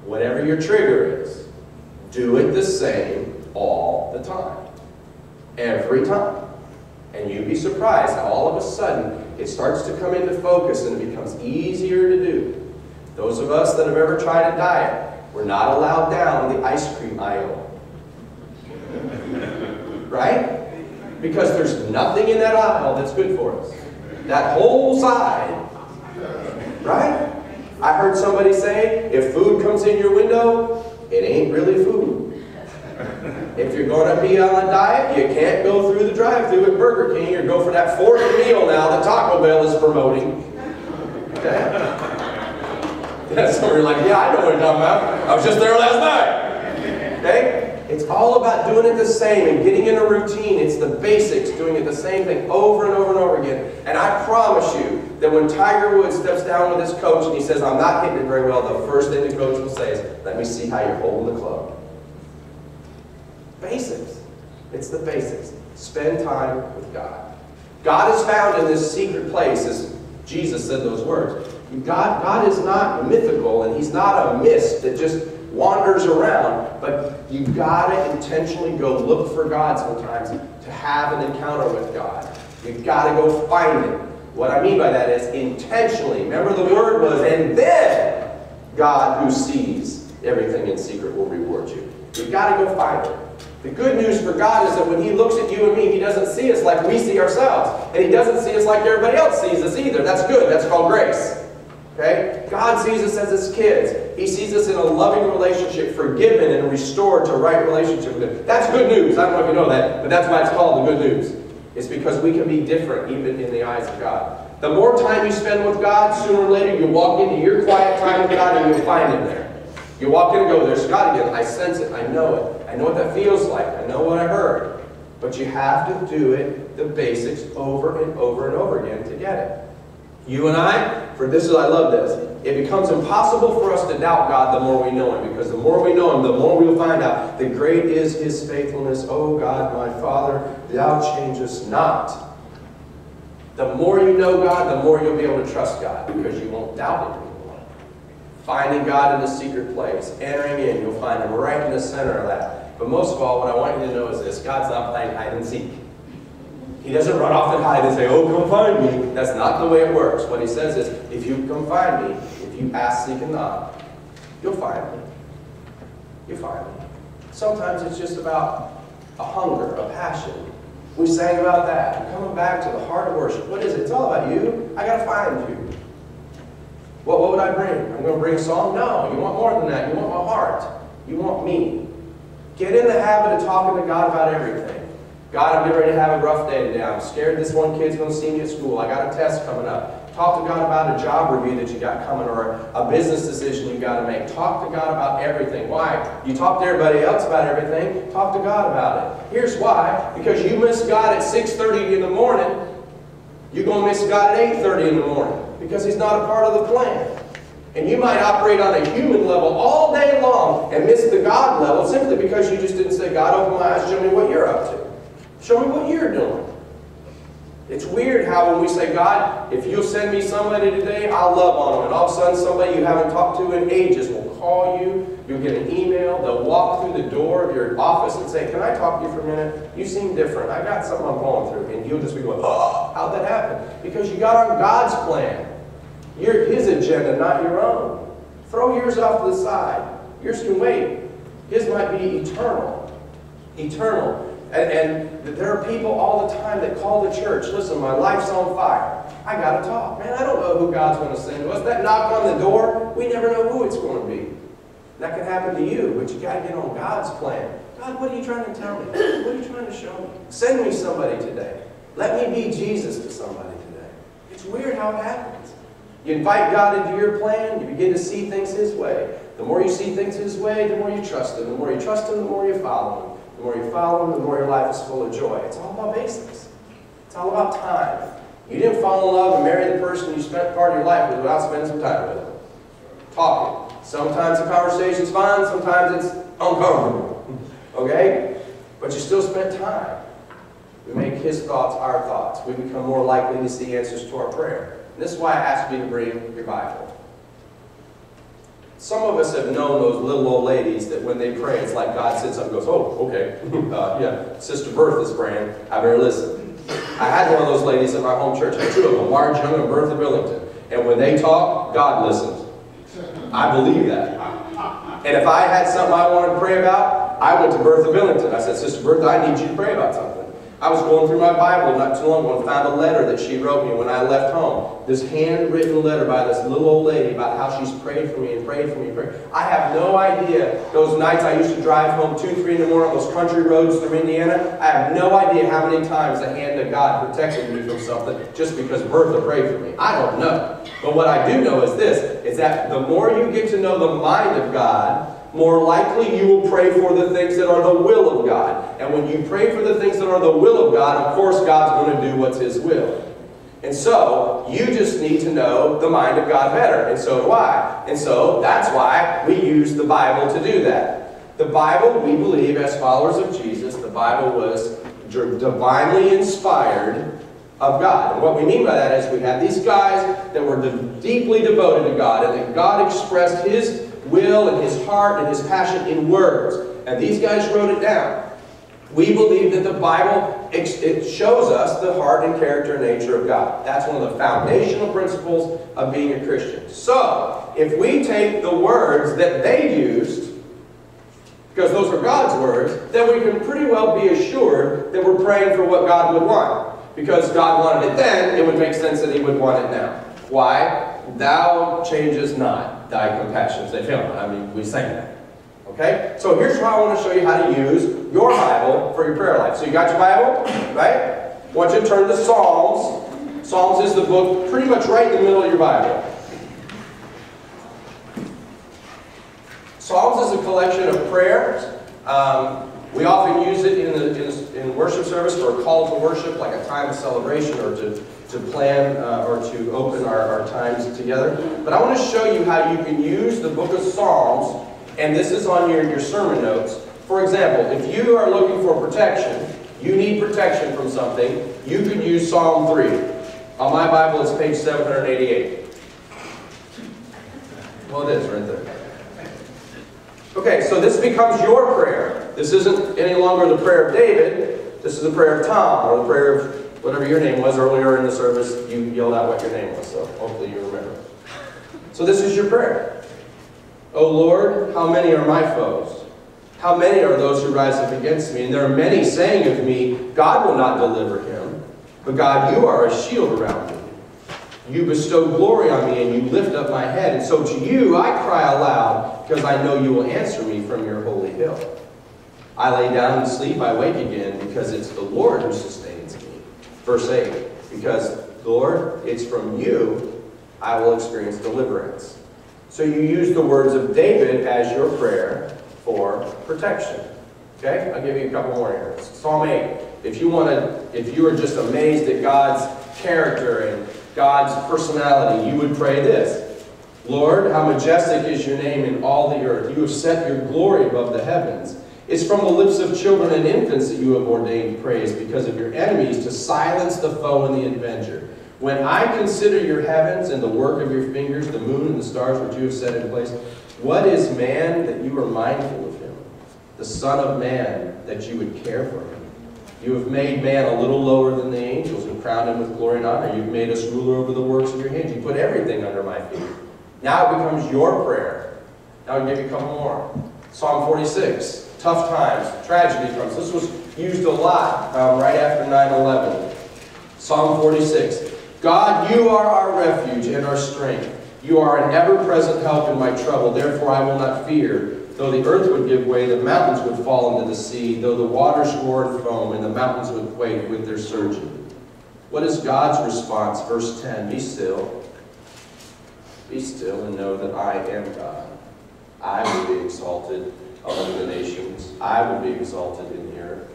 whatever your trigger is, do it the same all the time. Every time. And you'd be surprised how all of a sudden it starts to come into focus and it becomes easier to do. Those of us that have ever tried a diet, we're not allowed down the ice cream aisle. Right? Because there's nothing in that aisle that's good for us. That whole side. Right? I heard somebody say, if food comes in your window, it ain't really food. If you're going to be on a diet, you can't go through the drive-thru at Burger King or go for that fourth meal now that Taco Bell is promoting. Okay? That's somebody like, yeah, I know what you're talking about. I was just there last night. Okay? It's all about doing it the same and getting in a routine. It's the basics, doing it the same thing over and over and over again. And I promise you that when Tiger Woods steps down with his coach and he says, I'm not hitting it very well, the first thing the coach will say is, let me see how you're holding the club. Basics. It's the basics. Spend time with God. God is found in this secret place, as Jesus said those words. God is not mythical, and He's not a mist that just wanders around, but you've got to intentionally go look for God sometimes to have an encounter with God. You've got to go find Him. What I mean by that is intentionally. Remember the word was, and then God who sees everything in secret will reward you. You've got to go find Him. The good news for God is that when He looks at you and me, He doesn't see us like we see ourselves. And He doesn't see us like everybody else sees us either. That's good. That's called grace. Okay? God sees us as His kids. He sees us in a loving relationship, forgiven and restored to right relationship with Him. That's good news. I don't know if you know that, but that's why it's called the good news. It's because we can be different even in the eyes of God. The more time you spend with God, sooner or later you'll walk into your quiet time with God and you'll find Him there. You walk in and go, there's God again. I sense it. I know it. I know what that feels like. I know what I heard. But you have to do it, the basics, over and over and over again to get it. You and I, I love this. It becomes impossible for us to doubt God the more we know Him, because the more we know Him, the more we'll find out that great is His faithfulness. O God, my Father, Thou changest not. The more you know God, the more you'll be able to trust God, because you won't doubt Him anymore. Finding God in the secret place, entering in, you'll find Him right in the center of that. But most of all, what I want you to know is this: God's not playing hide and seek. He doesn't run off and hide and say, oh, come find me. That's not the way it works. What He says is, if you come find me, if you ask, seek, and knock, you'll find me. You'll find me. Sometimes it's just about a hunger, a passion. We sang about that. We're coming back to the heart of worship. What is it? It's all about you. I got to find you. What would I bring? I'm going to bring a song? No. You want more than that. You want my heart. You want me. Get in the habit of talking to God about everything. God, I'm getting ready to have a rough day today. I'm scared this one kid's going to see me at school. I got a test coming up. Talk to God about a job review that you got coming, or a business decision you got to make. Talk to God about everything. Why? You talk to everybody else about everything. Talk to God about it. Here's why. Because you miss God at 6:30 in the morning, you're going to miss God at 8:30 in the morning, because He's not a part of the plan. And you might operate on a human level all day long and miss the God level simply because you just didn't say, God, open my eyes, show me what you're up to. Show me what you're doing. It's weird how when we say, God, if you'll send me somebody today, I'll love on them. And all of a sudden somebody you haven't talked to in ages will call you. You'll get an email. They'll walk through the door of your office and say, can I talk to you for a minute? You seem different. I got something I'm going through. And you'll just be going, oh, how'd that happen? Because you got on God's plan. You're His agenda, not your own. Throw yours off to the side. Yours can wait. His might be eternal. Eternal. And there are people all the time that call the church. Listen, my life's on fire. I got to talk. Man, I don't know who God's going to send to us. That knock on the door, we never know who it's going to be. That can happen to you, but you got to get on God's plan. God, what are you trying to tell me? What are you trying to show me? Send me somebody today. Let me be Jesus to somebody today. It's weird how it happens. You invite God into your plan, you begin to see things His way. The more you see things His way, the more you trust Him. The more you trust Him, the more you follow Him. The more you follow Him, the more your life is full of joy. It's all about basics. It's all about time. You didn't fall in love and marry the person you spent part of your life with without spending some time with them. Talking. Sometimes the conversation's fine, sometimes it's uncomfortable. Okay? But you still spent time. We make His thoughts our thoughts. We become more likely to see answers to our prayer. And this is why I ask you to bring your Bible. Some of us have known those little old ladies that when they pray, it's like God sits up and goes, oh, okay, yeah, Sister Bertha's praying, I better listen. I had one of those ladies at my home church. I had two of them, Marge Young and Bertha Billington. And when they talk, God listens. I believe that. And if I had something I wanted to pray about, I went to Bertha Billington. I said, Sister Bertha, I need you to pray about something. I was going through my Bible not too long ago and found a letter that she wrote me when I left home. This handwritten letter by this little old lady about how she's prayed for me and prayed for me and prayed. I have no idea. Those nights I used to drive home 2, 3 in the morning on those country roads through Indiana, I have no idea how many times the hand of God protected me from something just because Bertha prayed for me. I don't know. But what I do know is this, is that the more you get to know the mind of God, more likely you will pray for the things that are the will of God. And when you pray for the things that are the will of God, of course God's going to do what's His will. And so, you just need to know the mind of God better. And so do I. And so, that's why we use the Bible to do that. The Bible, we believe, as followers of Jesus, the Bible was divinely inspired of God. And what we mean by that is we have these guys that were deeply devoted to God, and that God expressed His will and His heart and His passion in words. And these guys wrote it down. We believe that the Bible, it shows us the heart and character and nature of God. That's one of the foundational principles of being a Christian. So, if we take the words that they used, because those are God's words, then we can pretty well be assured that we're praying for what God would want. Because God wanted it then, it would make sense that He would want it now. Why? Thou changes not, thy compassions, they fail not. I mean, we sang that. Okay? So here's how I want to show you how to use your Bible for your prayer life. So you got your Bible, right? I want you to turn to Psalms. Psalms is the book pretty much right in the middle of your Bible. Psalms is a collection of prayers. We often use it in worship service for a call to worship, like a time of celebration, or to plan or to open our times together. But I want to show you how you can use the book of Psalms, and this is on your sermon notes. For example, if you are looking for protection, you need protection from something, you could use Psalm 3. On my Bible, it's page 788. Well, it is right there. Okay, so this becomes your prayer. This isn't any longer the prayer of David. This is the prayer of Tom, or the prayer of whatever your name was earlier in the service. You yelled out what your name was, so hopefully you remember. So this is your prayer. O Lord, how many are my foes? How many are those who rise up against me? And there are many saying of me, God will not deliver him. But God, you are a shield around me. You bestow glory on me, and you lift up my head. And so to you I cry aloud, because I know you will answer me from your holy hill. I lay down and sleep, I wake again, because it's the Lord who sustains me. Verse 8, because, Lord, it's from you I will experience deliverance. So you use the words of David as your prayer for protection. Okay? I'll give you a couple more here. Psalm 8. If you are just amazed at God's character and God's personality, you would pray this. Lord, how majestic is your name in all the earth. You have set your glory above the heavens. It's from the lips of children and infants that you have ordained praise, because of your enemies, to silence the foe and the avenger. When I consider your heavens and the work of your fingers, the moon and the stars which you have set in place, what is man that you are mindful of him? The Son of Man that you would care for him. You have made man a little lower than the angels and crowned him with glory and honor. You've made us ruler over the works of your hands. You put everything under my feet. Now it becomes your prayer. Now I'll give you a couple more. Psalm 46. Tough times. Tragedy comes. This was used a lot right after 9/11. Psalm 46. God, you are our refuge and our strength. You are an ever-present help in my trouble. Therefore I will not fear. Though the earth would give way, the mountains would fall into the sea. Though the waters roar and foam, and the mountains would quake with their surging. What is God's response? Verse 10. Be still. Be still and know that I am God. I will be exalted among the nations. I will be exalted in the earth.